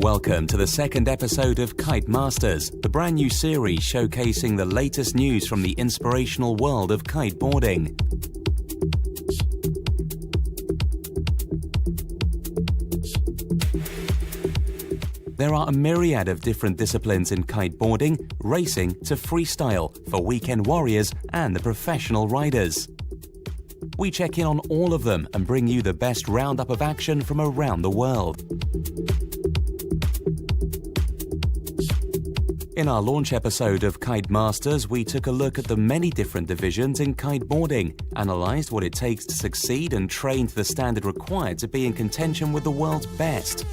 Welcome to the second episode of Kitemasters, the brand new series showcasing the latest news from the inspirational world of kiteboarding. There are a myriad of different disciplines in kiteboarding, racing to freestyle, for weekend warriors and the professional riders. We check in on all of them and bring you the best roundup of action from around the world. In our launch episode of Kitemasters, we took a look at the many different divisions in kiteboarding, analysed what it takes to succeed and train to the standard required to be in contention with the world's best.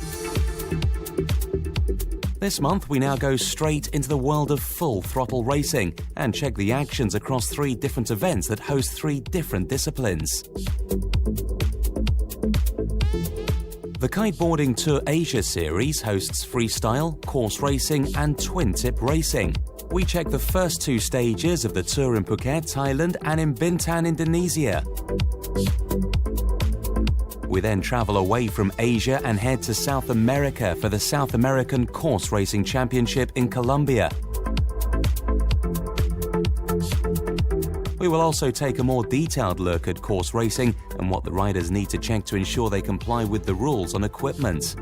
This month, we now go straight into the world of full-throttle racing and check the actions across 3 different events that host 3 different disciplines. The Kiteboarding Tour Asia series hosts freestyle, course racing and twin-tip racing. We check the first 2 stages of the tour in Phuket, Thailand and in Bintan, Indonesia. We then travel away from Asia and head to South America for the South American Course Racing Championship in Colombia. We will also take a more detailed look at course racing and what the riders need to check to ensure they comply with the rules on equipment.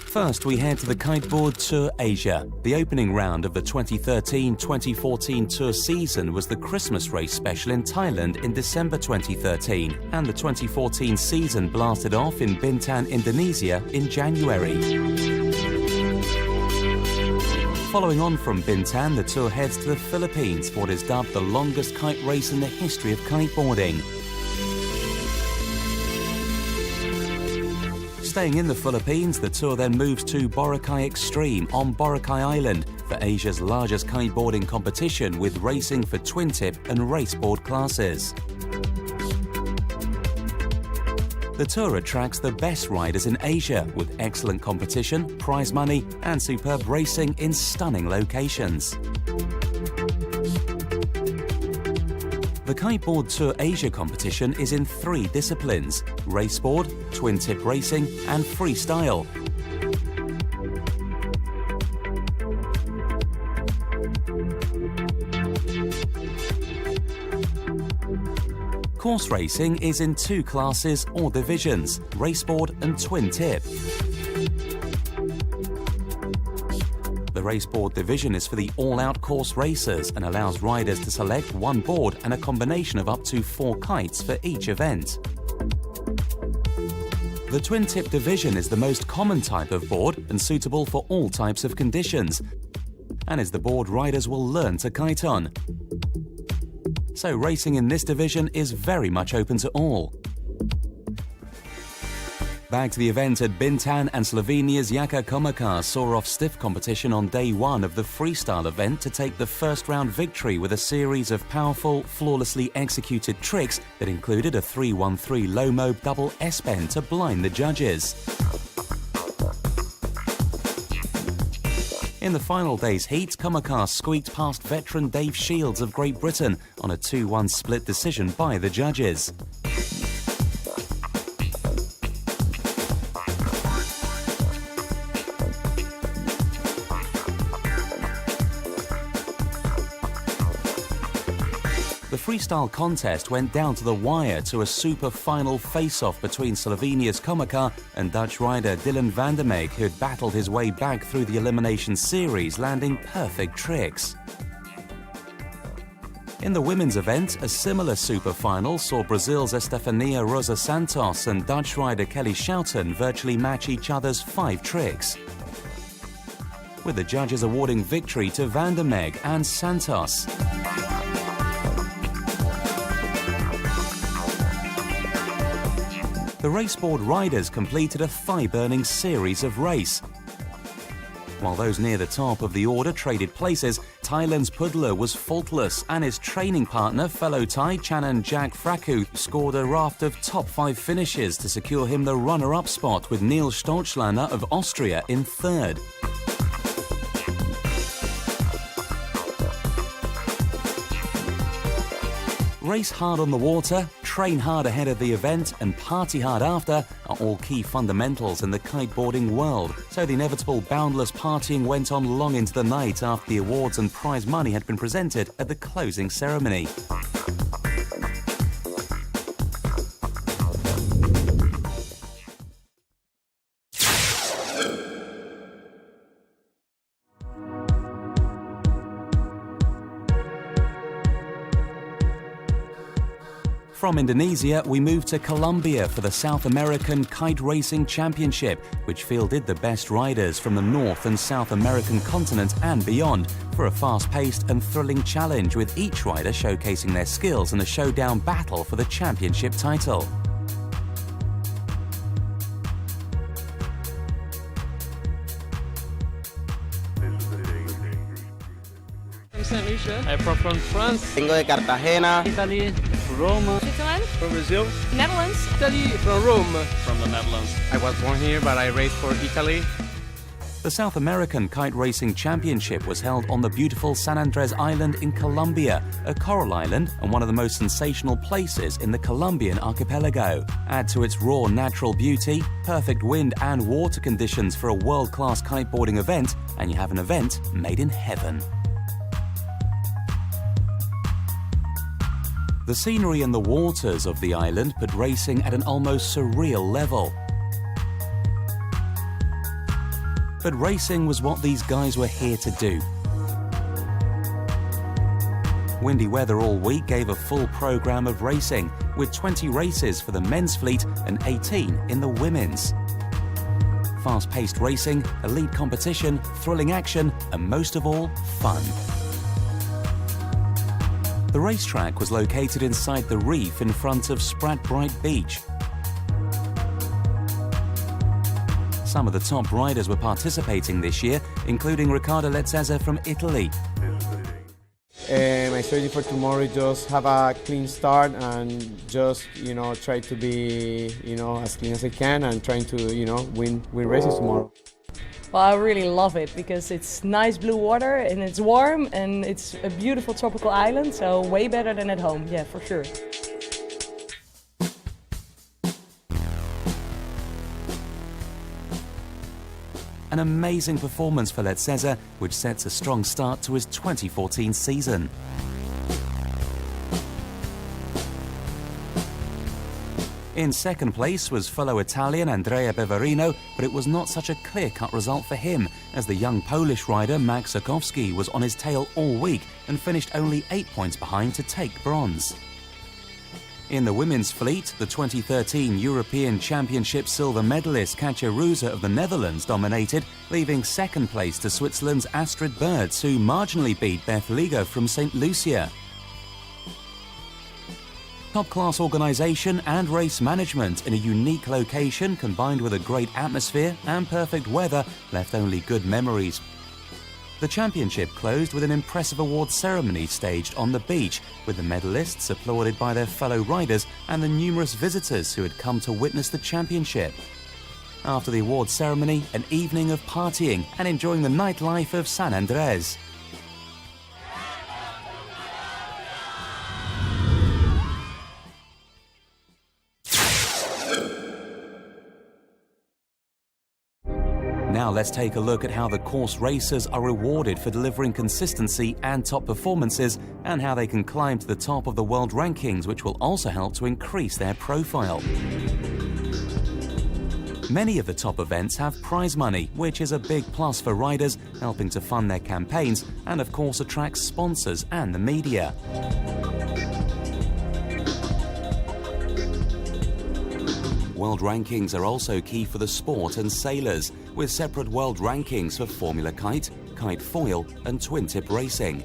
First, we head to the Kiteboard Tour Asia. The opening round of the 2013-2014 tour season was the Christmas race special in Thailand in December 2013, and the 2014 season blasted off in Bintan, Indonesia in January. Following on from Bintan, the tour heads to the Philippines for what is dubbed the longest kite race in the history of kiteboarding. Staying in the Philippines, the tour then moves to Boracay Extreme on Boracay Island for Asia's largest kiteboarding competition with racing for twin-tip and raceboard classes. The tour attracts the best riders in Asia with excellent competition, prize money and superb racing in stunning locations. The Kiteboard Tour Asia competition is in 3 disciplines: raceboard, twin-tip racing and freestyle. Course racing is in 2 classes or divisions, raceboard and twin-tip. The raceboard division is for the all-out course racers and allows riders to select 1 board and a combination of up to 4 kites for each event. The twin-tip division is the most common type of board and suitable for all types of conditions, and is the board riders will learn to kite on. So racing in this division is very much open to all. Back to the event at Bintan, and Slovenia's Jaka Komakar saw off stiff competition on day 1 of the freestyle event to take the first round victory with a series of powerful, flawlessly executed tricks that included a 3-1-3 low-mob double S-bend to blind the judges. In the final day's heat, Komakar squeaked past veteran Dave Shields of Great Britain on a 2-1 split decision by the judges. The freestyle contest went down to the wire to a super final face-off between Slovenia's Komakar and Dutch rider Dylan van der Meeg, who had battled his way back through the elimination series, landing perfect tricks. In the women's event, a similar super final saw Brazil's Estefania Rosa Santos and Dutch rider Kelly Schouten virtually match each other's 5 tricks, with the judges awarding victory to van der Meeg and Santos. The raceboard riders completed a thigh-burning series of race. While those near the top of the order traded places, Thailand's Pudler was faultless, and his training partner, fellow Thai Chanan Jack Fraku, scored a raft of top 5 finishes to secure him the runner-up spot, with Niels Stolzlander of Austria in 3rd. Race hard on the water, train hard ahead of the event, and party hard after are all key fundamentals in the kiteboarding world, so the inevitable boundless partying went on long into the night after the awards and prize money had been presented at the closing ceremony. From Indonesia, we move to Colombia for the South American Kite Racing Championship, which fielded the best riders from the North and South American continent and beyond for a fast-paced and thrilling challenge, with each rider showcasing their skills in a showdown battle for the championship title. From St. Lucia. I'm from France. Vengo de Cartagena. Italy. Roma. Switzerland. From Brazil. Netherlands. Italy. From Rome. From the Netherlands. I was born here, but I raced for Italy. The South American Kite Racing Championship was held on the beautiful San Andres Island in Colombia, a coral island and one of the most sensational places in the Colombian archipelago. Add to its raw natural beauty, perfect wind and water conditions for a world-class kiteboarding event, and you have an event made in heaven. The scenery and the waters of the island put racing at an almost surreal level. But racing was what these guys were here to do. Windy weather all week gave a full program of racing, with 20 races for the men's fleet and 18 in the women's. Fast-paced racing, elite competition, thrilling action, and most of all, fun. The racetrack was located inside the reef in front of Spratbright Beach. Some of the top riders were participating this year, including Riccardo Lezzese from Italy. My strategy for tomorrow is just have a clean start and just, try to be, as clean as I can and trying to, win races tomorrow. Well, I really love it because it's nice blue water and it's warm and it's a beautiful tropical island, so way better than at home, yeah, for sure. An amazing performance for Lezzese, which sets a strong start to his 2014 season. In second place was fellow Italian Andrea Beverino, but it was not such a clear-cut result for him, as the young Polish rider Max Sokowski was on his tail all week and finished only 8 points behind to take bronze. In the women's fleet, the 2013 European Championship silver medalist Katja Ruza of the Netherlands dominated, leaving second place to Switzerland's Astrid Birds, who marginally beat Beth Ligo from St. Lucia. Top-class organisation and race management in a unique location, combined with a great atmosphere and perfect weather, left only good memories. The championship closed with an impressive award ceremony staged on the beach, with the medalists applauded by their fellow riders and the numerous visitors who had come to witness the championship. After the award ceremony, an evening of partying and enjoying the nightlife of San Andres. Now let's take a look at how the course racers are rewarded for delivering consistency and top performances, and how they can climb to the top of the world rankings, which will also help to increase their profile. Many of the top events have prize money, which is a big plus for riders, helping to fund their campaigns and of course attracts sponsors and the media. World rankings are also key for the sport and sailors, with separate world rankings for Formula Kite, Kite Foil and Twin Tip racing.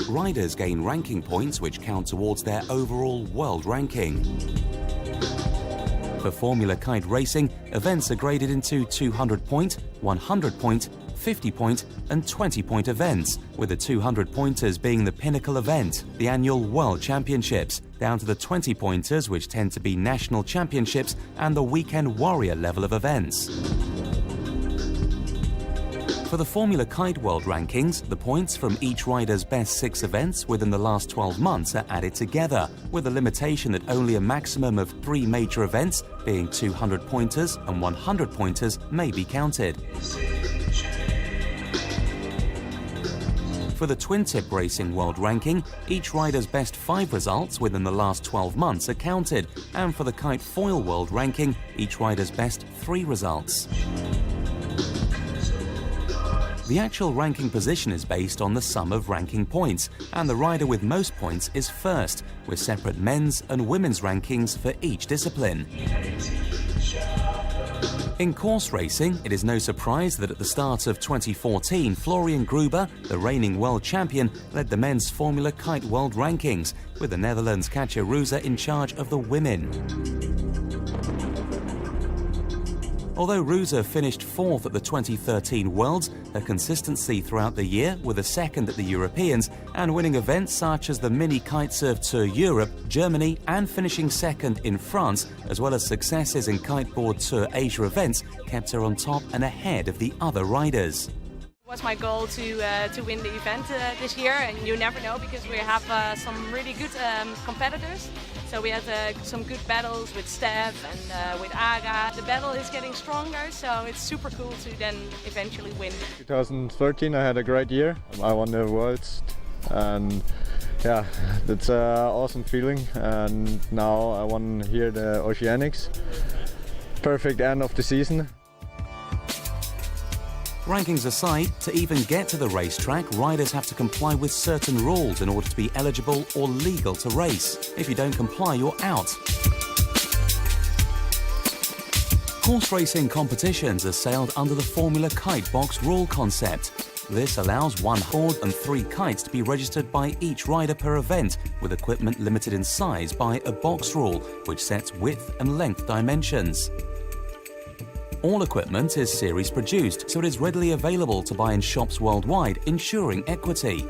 Riders gain ranking points which count towards their overall world ranking. For Formula Kite racing, events are graded into 200-point, 100-point, 50-point and 20-point events, with the 200-pointers being the pinnacle event, the annual World Championships, down to the 20-pointers, which tend to be national championships, and the weekend warrior level of events. For the Formula Kite World Rankings, the points from each rider's best 6 events within the last 12 months are added together, with a limitation that only a maximum of 3 major events, being 200-pointers and 100-pointers, may be counted. For the Twin Tip Racing World Ranking, each rider's best 5 results within the last 12 months are counted, and for the Kite Foil World Ranking, each rider's best 3 results. The actual ranking position is based on the sum of ranking points, and the rider with most points is first, with separate men's and women's rankings for each discipline. In course racing, it is no surprise that at the start of 2014, Florian Gruber, the reigning world champion, led the men's Formula Kite World Rankings, with the Netherlands' Katja Ruza in charge of the women. Although Ruza finished 4th at the 2013 Worlds, her consistency throughout the year, with a 2nd at the Europeans, and winning events such as the Mini Kitesurf Tour Europe, Germany, and finishing 2nd in France, as well as successes in Kiteboard Tour Asia events, kept her on top and ahead of the other riders. It was my goal to win the event this year, and you never know because we have some really good competitors. So we had some good battles with Steph and with Aga. The battle is getting stronger, so it's super cool to then eventually win. 2013 I had a great year. I won the Worlds, and yeah, that's an awesome feeling. And now I won here the Oceanics. Perfect end of the season. Rankings aside, to even get to the racetrack, riders have to comply with certain rules in order to be eligible or legal to race. If you don't comply, you're out. Course racing competitions are sailed under the Formula Kite Box rule concept. This allows 1 board and 3 kites to be registered by each rider per event, with equipment limited in size by a box rule, which sets width and length dimensions. All equipment is series produced, so it is readily available to buy in shops worldwide, ensuring equity.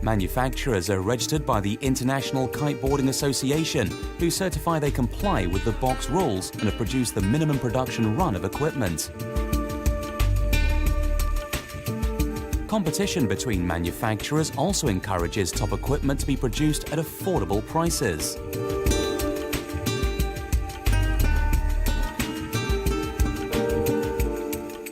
Manufacturers are registered by the International Kiteboarding Association, who certify they comply with the box rules and have produced the minimum production run of equipment. Competition between manufacturers also encourages top equipment to be produced at affordable prices.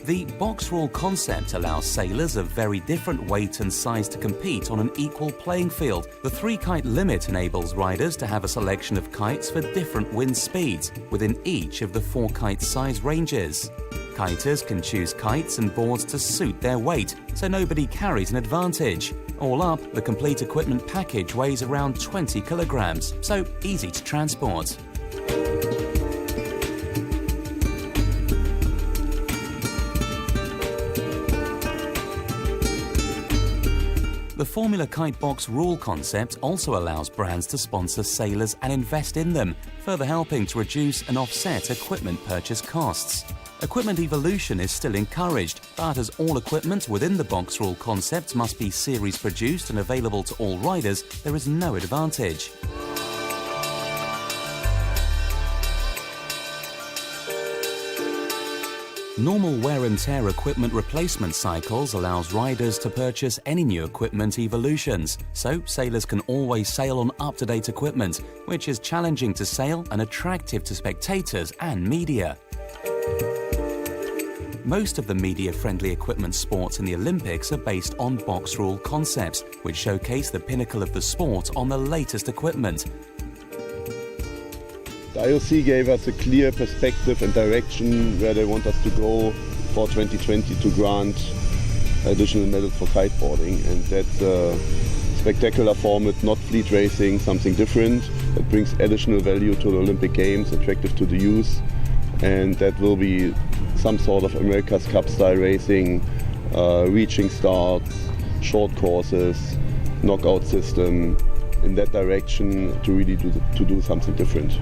The box rule concept allows sailors of very different weight and size to compete on an equal playing field. The 3-kite limit enables riders to have a selection of kites for different wind speeds within each of the 4 kite size ranges. Kiters can choose kites and boards to suit their weight, so nobody carries an advantage. All up, the complete equipment package weighs around 20 kilograms, so easy to transport. The Formula Kite Box rule concept also allows brands to sponsor sailors and invest in them, further helping to reduce and offset equipment purchase costs. Equipment evolution is still encouraged, but as all equipment within the box rule concept must be series produced and available to all riders, there is no advantage. Normal wear and tear equipment replacement cycles allows riders to purchase any new equipment evolutions, so sailors can always sail on up-to-date equipment, which is challenging to sail and attractive to spectators and media. Most of the media-friendly equipment sports in the Olympics are based on box rule concepts, which showcase the pinnacle of the sport on the latest equipment. The IOC gave us a clear perspective and direction where they want us to go for 2020 to grant additional medals for kiteboarding, and that's a spectacular format, not fleet racing, something different that brings additional value to the Olympic Games, attractive to the youth, and that will be some sort of America's Cup style racing, reaching starts, short courses, knockout system, in that direction to really do something different.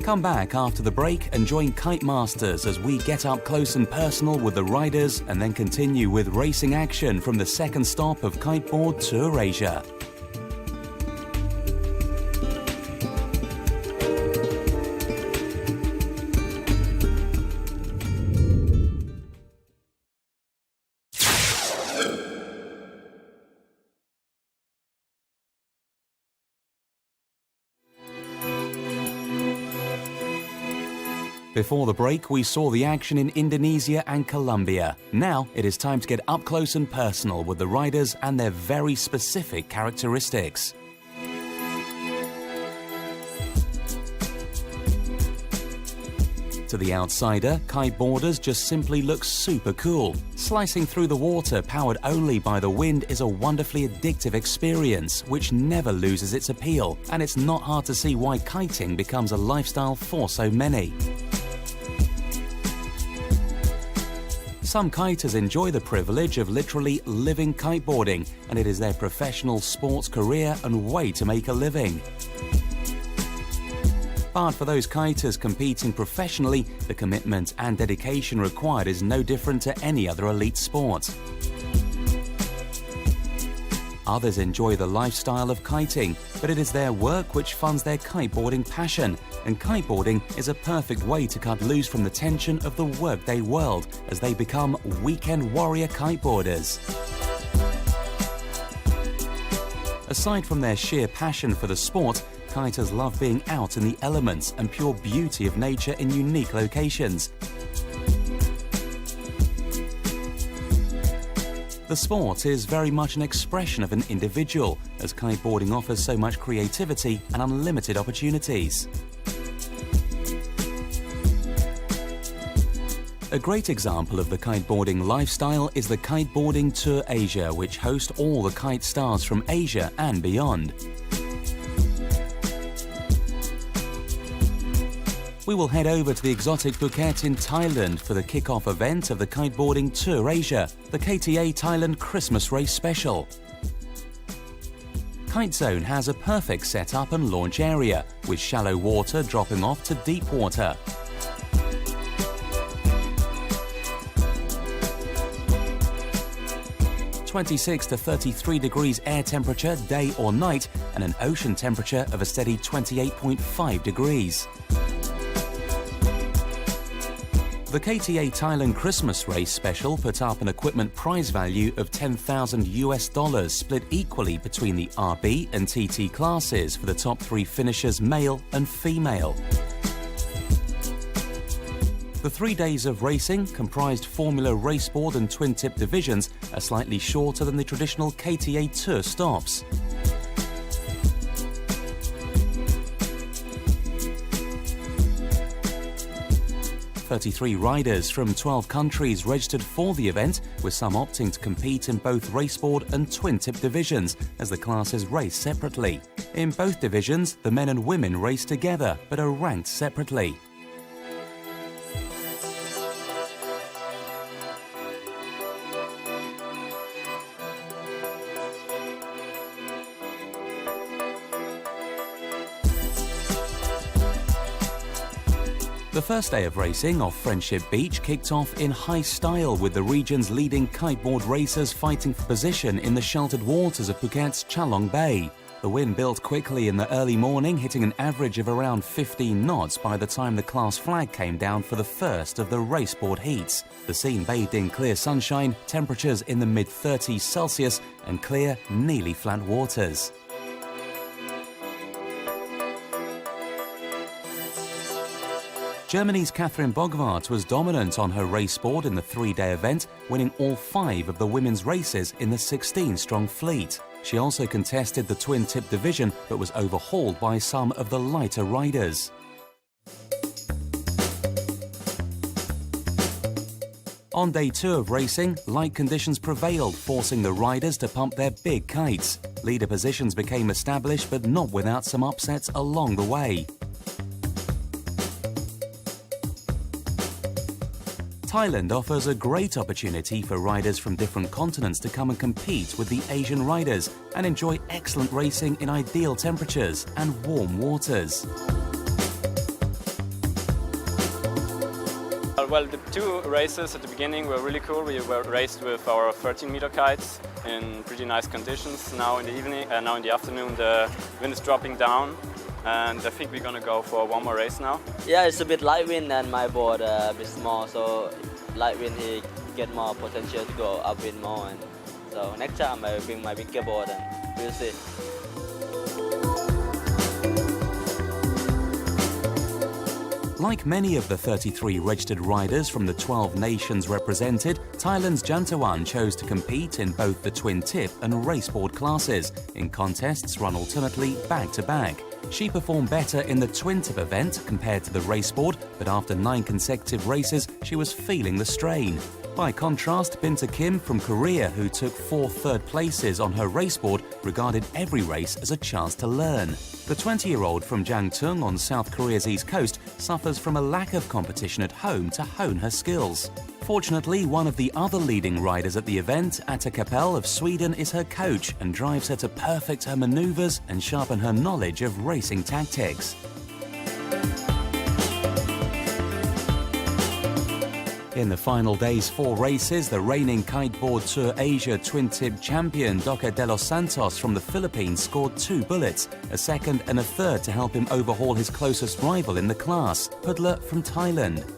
Come back after the break and join Kitemasters as we get up close and personal with the riders and then continue with racing action from the second stop of Kiteboard Tour Asia. Before the break, we saw the action in Indonesia and Colombia. Now it is time to get up close and personal with the riders and their very specific characteristics. To the outsider, kiteboarders just simply look super cool. Slicing through the water powered only by the wind is a wonderfully addictive experience which never loses its appeal, and it's not hard to see why kiting becomes a lifestyle for so many. Some kiters enjoy the privilege of literally living kiteboarding, and it is their professional sports career and way to make a living. But for those kiters competing professionally, the commitment and dedication required is no different to any other elite sport. Others enjoy the lifestyle of kiting, but it is their work which funds their kiteboarding passion, and kiteboarding is a perfect way to cut loose from the tension of the workday world as they become weekend warrior kiteboarders. Aside from their sheer passion for the sport, kiters love being out in the elements and pure beauty of nature in unique locations. The sport is very much an expression of an individual, as kiteboarding offers so much creativity and unlimited opportunities. A great example of the kiteboarding lifestyle is the Kiteboarding Tour Asia, which hosts all the kite stars from Asia and beyond. We will head over to the exotic Phuket in Thailand for the kick-off event of the Kiteboarding Tour Asia, the KTA Thailand Christmas Race Special. Kite Zone has a perfect setup and launch area, with shallow water dropping off to deep water. (26 to 33 degrees air temperature day or night, and an ocean temperature of a steady 28.5 degrees. The KTA Thailand Christmas Race Special put up an equipment prize value of $10,000 split equally between the RB and TT classes for the top 3 finishers, male and female. The 3 days of racing comprised Formula Raceboard and Twin-Tip divisions are slightly shorter than the traditional KTA Tour stops. (33 riders from 12 countries registered for the event, with some opting to compete in both raceboard and twin-tip divisions, as the classes race separately. In both divisions, the men and women race together, but are ranked separately. The first day of racing off Friendship Beach kicked off in high style, with the region's leading kiteboard racers fighting for position in the sheltered waters of Phuket's Chalong Bay. The wind built quickly in the early morning, hitting an average of around 15 knots by the time the class flag came down for the first of the raceboard heats. The scene bathed in clear sunshine, temperatures in the mid-30s Celsius, and clear, nearly flat waters. Germany's Catherine Bogwart was dominant on her raceboard in the 3-day event, winning all 5 of the women's races in the 16-strong fleet. She also contested the twin-tip division, but was overhauled by some of the lighter riders. On day 2 of racing, light conditions prevailed, forcing the riders to pump their big kites. Leader positions became established, but not without some upsets along the way. Thailand offers a great opportunity for riders from different continents to come and compete with the Asian riders and enjoy excellent racing in ideal temperatures and warm waters. Well, the 2 races at the beginning were really cool. We were raced with our 13-meter kites in pretty nice conditions. Now in the afternoon, the wind is dropping down, and I think we're gonna go for one more race now. Yeah, it's a bit light wind and my board a bit small, so light wind he get more potential to go upwind more. And so next time I will bring my bigger board and we'll see. Like many of the 33 registered riders from the 12 nations represented, Thailand's Jantawan chose to compete in both the twin tip and raceboard classes, in contests run alternately back-to-back. She performed better in the twin tip event compared to the raceboard, but after 9 consecutive races, she was feeling the strain. By contrast, Binta Kim from Korea, who took 4 third places on her raceboard, regarded every race as a chance to learn. The 20-year-old from Jangtung on South Korea's east coast suffers from a lack of competition at home to hone her skills. Fortunately, one of the other leading riders at the event, Atta Kapell of Sweden, is her coach and drives her to perfect her maneuvers and sharpen her knowledge of racing tactics. In the final day's 4 races, the reigning Kiteboard Tour Asia Twin Tip champion Doca de los Santos from the Philippines scored 2 bullets, a second and a third to help him overhaul his closest rival in the class, Pudla from Thailand.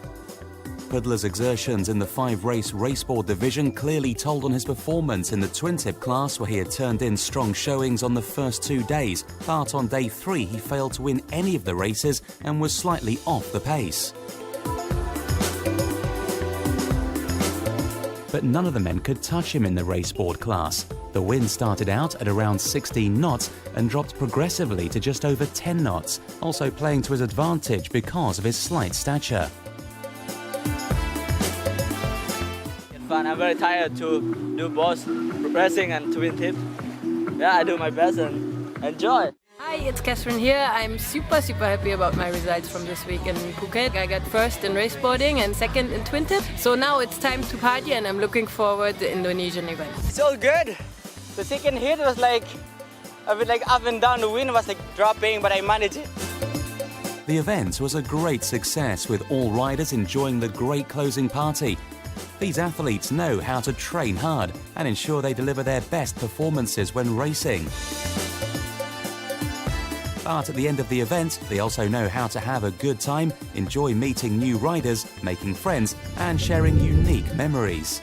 Pudla's exertions in the 5-race raceboard division clearly told on his performance in the twin tip class, where he had turned in strong showings on the first 2 days, but on day 3 he failed to win any of the races and was slightly off the pace. But none of the men could touch him in the raceboard class. The wind started out at around 16 knots and dropped progressively to just over 10 knots, also playing to his advantage because of his slight stature. It's fun. I'm very tired to do both racing and twin tip. Yeah, I do my best and enjoy. Hi, it's Catherine here. I'm super happy about my results from this week in Phuket. I got first in raceboarding and second in twin tip. So now it's time to party and I'm looking forward to the Indonesian event. It's all good. The second hit was like a bit like up and down. The wind was like dropping, but I managed it. The event was a great success, with all riders enjoying the great closing party. These athletes know how to train hard and ensure they deliver their best performances when racing. But at the end of the event, they also know how to have a good time, enjoy meeting new riders, making friends, and sharing unique memories.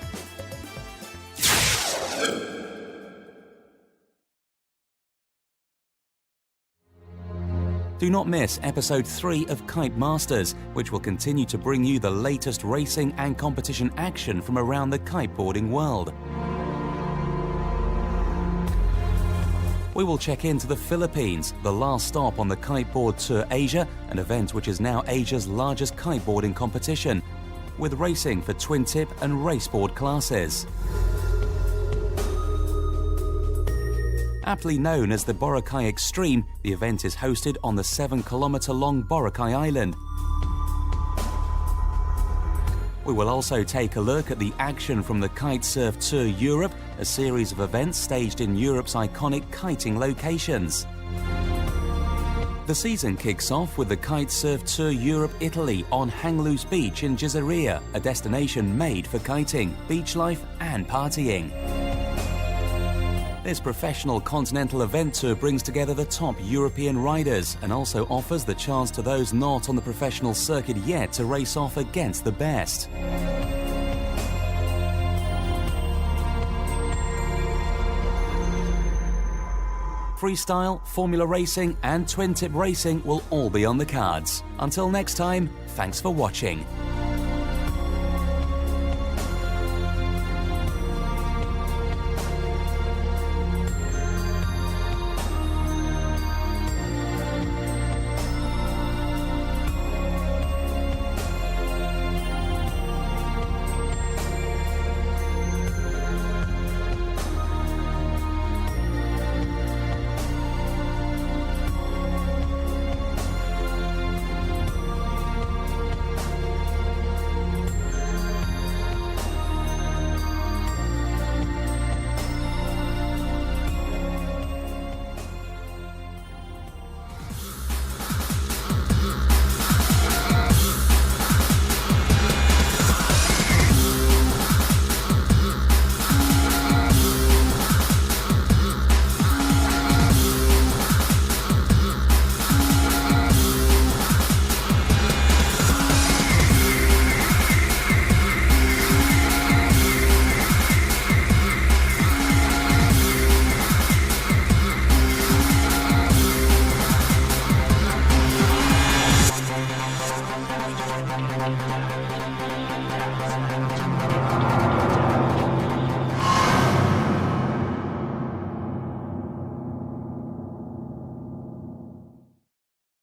Do not miss episode 3 of Kitemasters, which will continue to bring you the latest racing and competition action from around the kiteboarding world. We will check into the Philippines, the last stop on the Kiteboard Tour Asia, an event which is now Asia's largest kiteboarding competition, with racing for twin tip and raceboard classes. Aptly known as the Boracay Extreme, the event is hosted on the 7-kilometre-long Boracay Island. We will also take a look at the action from the Kitesurf Tour Europe, a series of events staged in Europe's iconic kiting locations. The season kicks off with the Kitesurf Tour Europe Italy on Hang Loose Beach in Gizaria, a destination made for kiting, beach life and partying. This professional continental event tour brings together the top European riders and also offers the chance to those not on the professional circuit yet to race off against the best. Freestyle, formula racing and twin tip racing will all be on the cards. Until next time, thanks for watching.